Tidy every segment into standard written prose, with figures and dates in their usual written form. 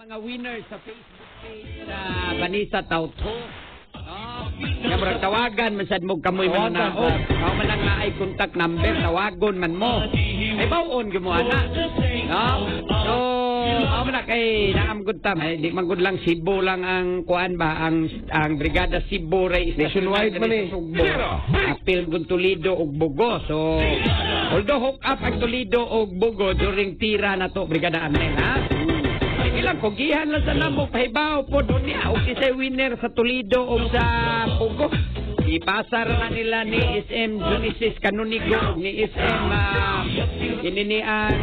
Mga winners sa Facebook page sa Vanessa Tauto. Nga murag tawagan masad mo kamoy man na mao man ang naay contact number tawagon man mo. Ay bawon gyud mo ana. So mao man kay naam gud ta di man gud lang Cebu lang ang kuan ba ang brigada Cebu Ray nationwide man eh. Apil gud Toledo ug Bugo. So although hook up ang Toledo ug Bugo during tira na to brigada Arnel ha. Ilang kugihan lang sa namo pahibaw po doon niya o kisay winner sa Toledo o sa Pugo ipasar na nila ni SM Genesis Canonigo ni SM ininian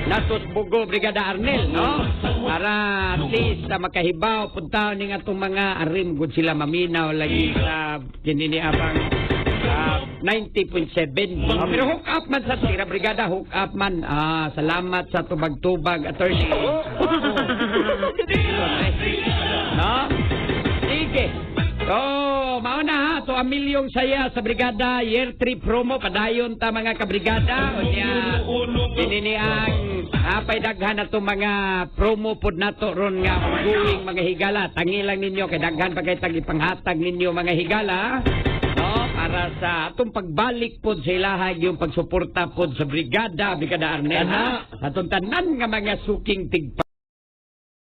Natos Bugo Brigada Arnel no para at least makahibaw punta ni nga itong mga arim good sila maminaw lagi sa kininiabang 90.7 pero hook up man sa tira brigada hook up man salamat sa tubag-tubag attorney no sige so mao na ha to amilyong saya sa brigada year 3 promo padayon ta mga kabrigada unya dinini ang apay daghan na to mga promo pod nato ron nga ongoing mga higala tangi lang ninyo kay daghan pa kay tagipanghatag ninyo mga higala para sa atong pagbalik pod sa ilahag yung pagsuporta pod sa brigada Arnel ha atong tanan nga mga suking tigpa